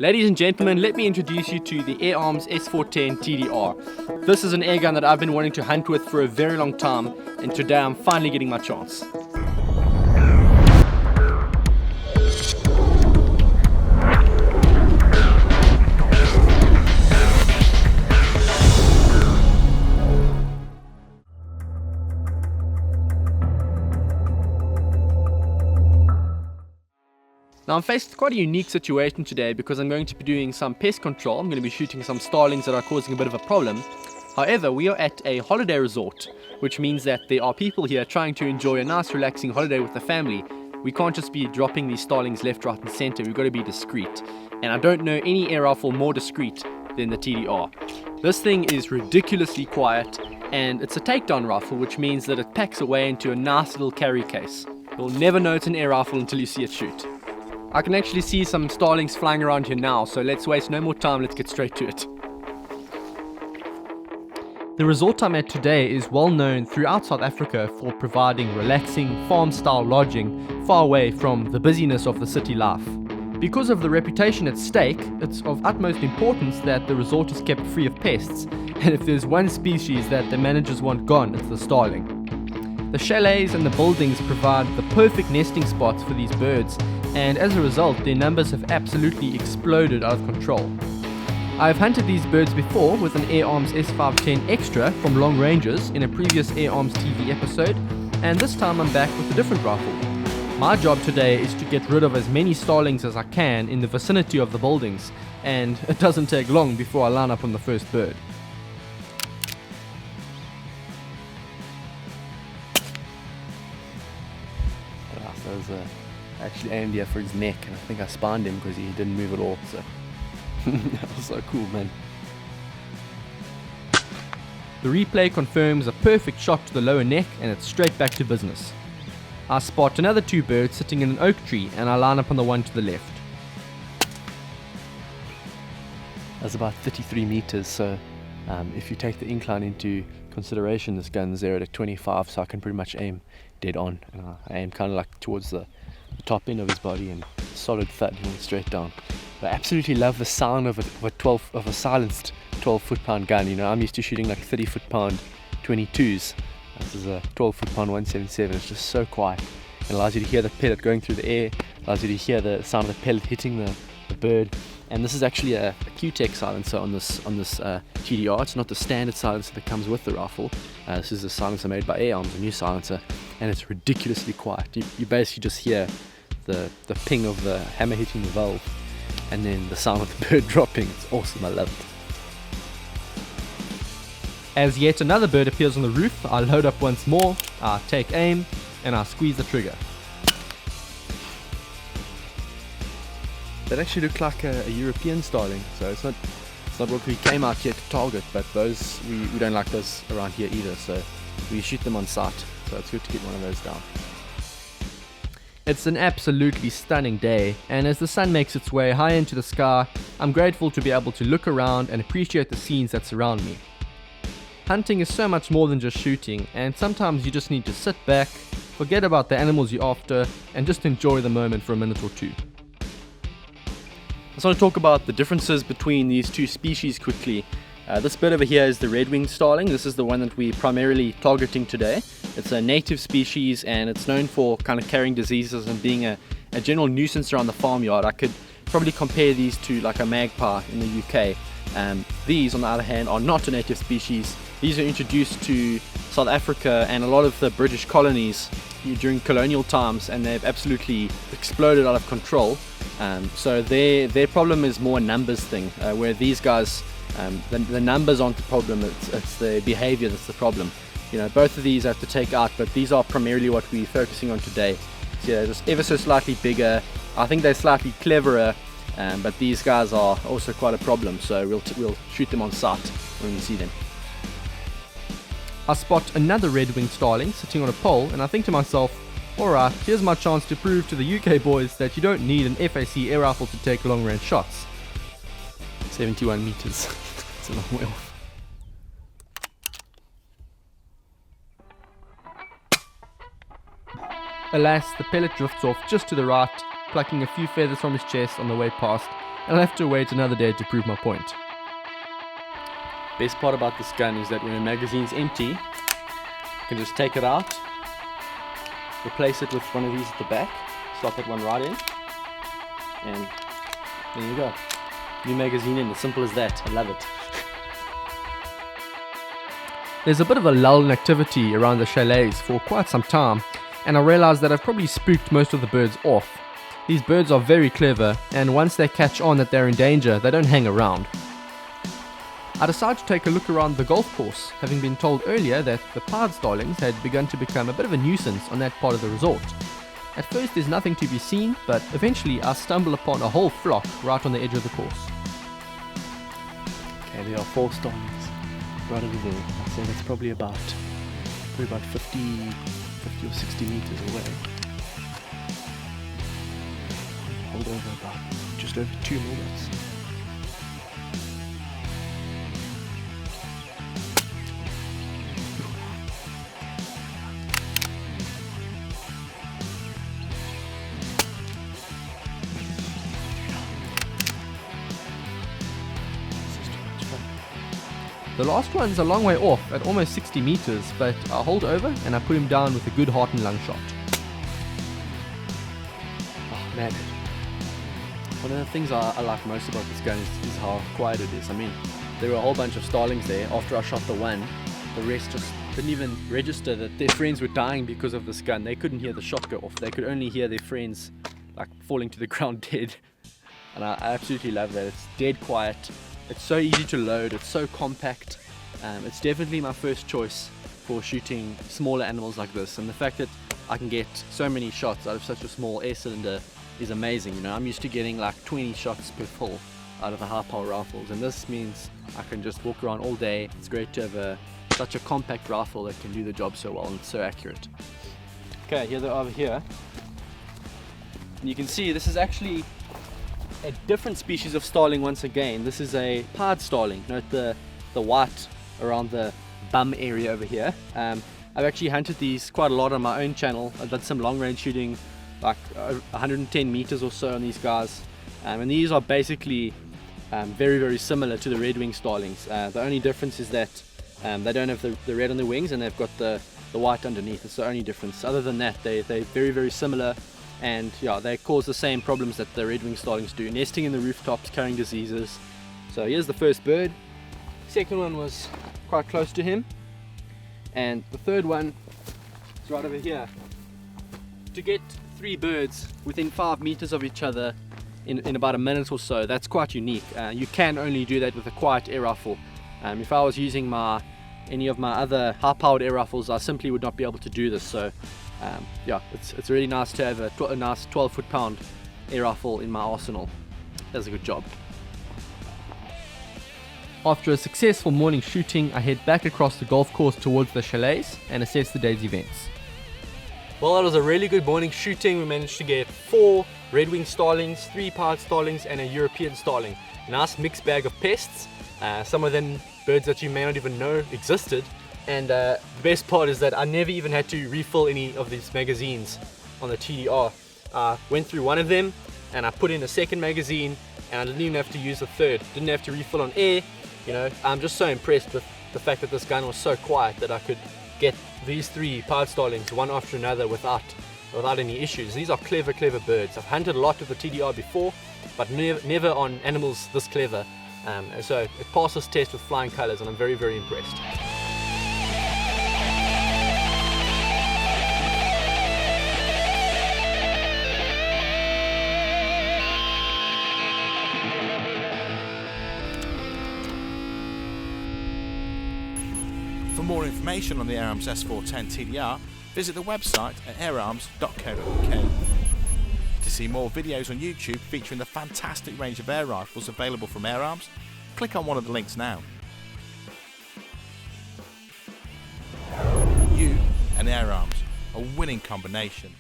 Ladies and gentlemen, let me introduce you to the Air Arms S410 TDR. This is an airgun that I've been wanting to hunt with for a very long time, and today I'm finally getting my chance. Now I'm faced with quite a unique situation today because I'm going to be doing some pest control. I'm going to be shooting some starlings that are causing a bit of a problem. However, we are at a holiday resort, which means that there are people here trying to enjoy a nice relaxing holiday with the family. We can't just be dropping these starlings left, right and center. We've got to be discreet. And I don't know any air rifle more discreet than the TDR. This thing is ridiculously quiet, and it's a takedown rifle, which means that it packs away into a nice little carry case. You'll never know it's an air rifle until you see it shoot. I can actually see some starlings flying around here now, so let's waste no more time, let's get straight to it. The resort I'm at today is well known throughout South Africa for providing relaxing, farm-style lodging far away from the busyness of the city life. Because of the reputation at stake, it's of utmost importance that the resort is kept free of pests, and if there's one species that the managers want gone, it's the starling. The chalets and the buildings provide the perfect nesting spots for these birds, and as a result their numbers have absolutely exploded out of control. I've hunted these birds before with an Air Arms S410 Extra from long ranges in a previous Air Arms TV episode, and this time I'm back with a different rifle. My job today is to get rid of as many starlings as I can in the vicinity of the buildings, and it doesn't take long before I line up on the first bird. I actually aimed here for his neck, and I think I spawned him because he didn't move at all, so that was so cool, man. The replay confirms a perfect shot to the lower neck, and it's straight back to business. I spot another two birds sitting in an oak tree, and I line up on the one to the left. That's about 33 meters, so if you take the incline into consideration, this gun's 0 to 25, so I can pretty much aim dead on, and I aim kind of like towards the top end of his body, and solid thud and straight down. But I absolutely love the sound of a silenced 12 foot-pound gun. You know, I'm used to shooting like 30 foot-pound 22s. This is a 12 foot-pound 177. It's just so quiet. It allows you to hear the pellet going through the air, allows you to hear the sound of the pellet hitting the bird. And this is actually a Q-Tech silencer on this TDR. It's not the standard silencer that comes with the rifle. This is a silencer made by Air Arms, a new silencer, and it's ridiculously quiet. You basically just hear the ping of the hammer hitting the valve, and then the sound of the bird dropping. It's awesome, I love it. As yet another bird appears on the roof, I load up once more, I take aim, and I squeeze the trigger. That actually looked like a European starling, so it's not what we came out here to target, but those we don't like those around here either, so we shoot them on sight, so it's good to get one of those down. It's an absolutely stunning day, and as the sun makes its way high into the sky, I'm grateful to be able to look around and appreciate the scenes that surround me. Hunting is so much more than just shooting, and sometimes you just need to sit back, forget about the animals you're after, and just enjoy the moment for a minute or two. I just want to talk about the differences between these two species quickly. This bird over here is the red-winged starling. This is the one that we're primarily targeting today. It's a native species, and it's known for kind of carrying diseases and being a general nuisance around the farmyard. I could probably compare these to like a magpie in the UK. These, on the other hand, are not a native species. These are introduced to South Africa and a lot of the British colonies during colonial times, and they've absolutely exploded out of control. So their problem is more a numbers thing, where these guys, the numbers aren't the problem, it's the behavior that's the problem. You know, both of these I have to take out, but these are primarily what we're focusing on today. So yeah, just ever so slightly bigger. I think they're slightly cleverer, but these guys are also quite a problem, so we'll shoot them on sight when we see them. I spot another red-winged starling sitting on a pole, and I think to myself, alright, here's my chance to prove to the UK boys that you don't need an FAC air rifle to take long-range shots. 71 meters. It's a long way off. Alas, the pellet drifts off just to the right, plucking a few feathers from his chest on the way past, and I'll have to wait another day to prove my point. Best part about this gun is that when a magazine's empty, you can just take it out, replace it with one of these at the back, slot that one right in, and there you go. New magazine in, as simple as that. I love it. There's a bit of a lull in activity around the chalets for quite some time, and I realized that I've probably spooked most of the birds off. These birds are very clever, and once they catch on that they're in danger, they don't hang around. I decided to take a look around the golf course, having been told earlier that the pied starlings had begun to become a bit of a nuisance on that part of the resort. At first there's nothing to be seen, but eventually I stumble upon a whole flock right on the edge of the course. Okay, there are 4 starlings right over there. I'd say that's probably about 50 or 60 meters away. Hold over about just over 2 minutes. The last one's a long way off at almost 60 meters, but I hold over and I put him down with a good heart and lung shot. Oh man, one of the things I like most about this gun is how quiet it is. I mean, there were a whole bunch of starlings there. After I shot the one, the rest just didn't even register that their friends were dying because of this gun. They couldn't hear the shot go off. They could only hear their friends like falling to the ground dead. And I absolutely love that. It's dead quiet. It's so easy to load, it's so compact. It's definitely my first choice for shooting smaller animals like this, and the fact that I can get so many shots out of such a small air cylinder is amazing. You know, I'm used to getting like 20 shots per full out of the high power rifles, and this means I can just walk around all day. It's great to have such a compact rifle that can do the job so well and it's so accurate. Okay, here they are over here. And you can see this is actually a different species of starling once again. This is a pied starling. Note the white around the bum area over here. I've actually hunted these quite a lot on my own channel. I've done some long range shooting, like 110 meters or so on these guys. And these are basically very, very similar to the red-winged starlings. The only difference is that they don't have the red on the wings and they've got the white underneath. It's the only difference. Other than that, they're very, very similar. And yeah, they cause the same problems that the red-winged starlings do, nesting in the rooftops, carrying diseases. So here's the first bird. Second one was quite close to him, and the third one is right over here. To get 3 birds within 5 meters of each other in about a minute or so, that's quite unique. You can only do that with a quiet air rifle. If I was using any of my other high-powered air rifles, I simply would not be able to do this. So yeah, it's really nice to have a nice 12 foot-pound air rifle in my arsenal. Does a good job. After a successful morning shooting, I head back across the golf course towards the chalets and assess the day's events. Well, that was a really good morning shooting. We managed to get 4 red-winged starlings, 3 pied starlings, and a European starling. Nice mixed bag of pests. Some of them birds that you may not even know existed. And the best part is that I never even had to refill any of these magazines on the TDR. I went through one of them and I put in a second magazine, and I didn't even have to use a third. Didn't have to refill on air. You know, I'm just so impressed with the fact that this gun was so quiet that I could get these 3 pied starlings one after another without any issues. These are clever birds. I've hunted a lot with the TDR before, but never on animals this clever. So it passed this test with flying colors, and I'm very, very impressed. For more information on the Air Arms S410 TDR, visit the website at airarms.co.uk. To see more videos on YouTube featuring the fantastic range of air rifles available from Air Arms, click on one of the links now. You and Air Arms, a winning combination.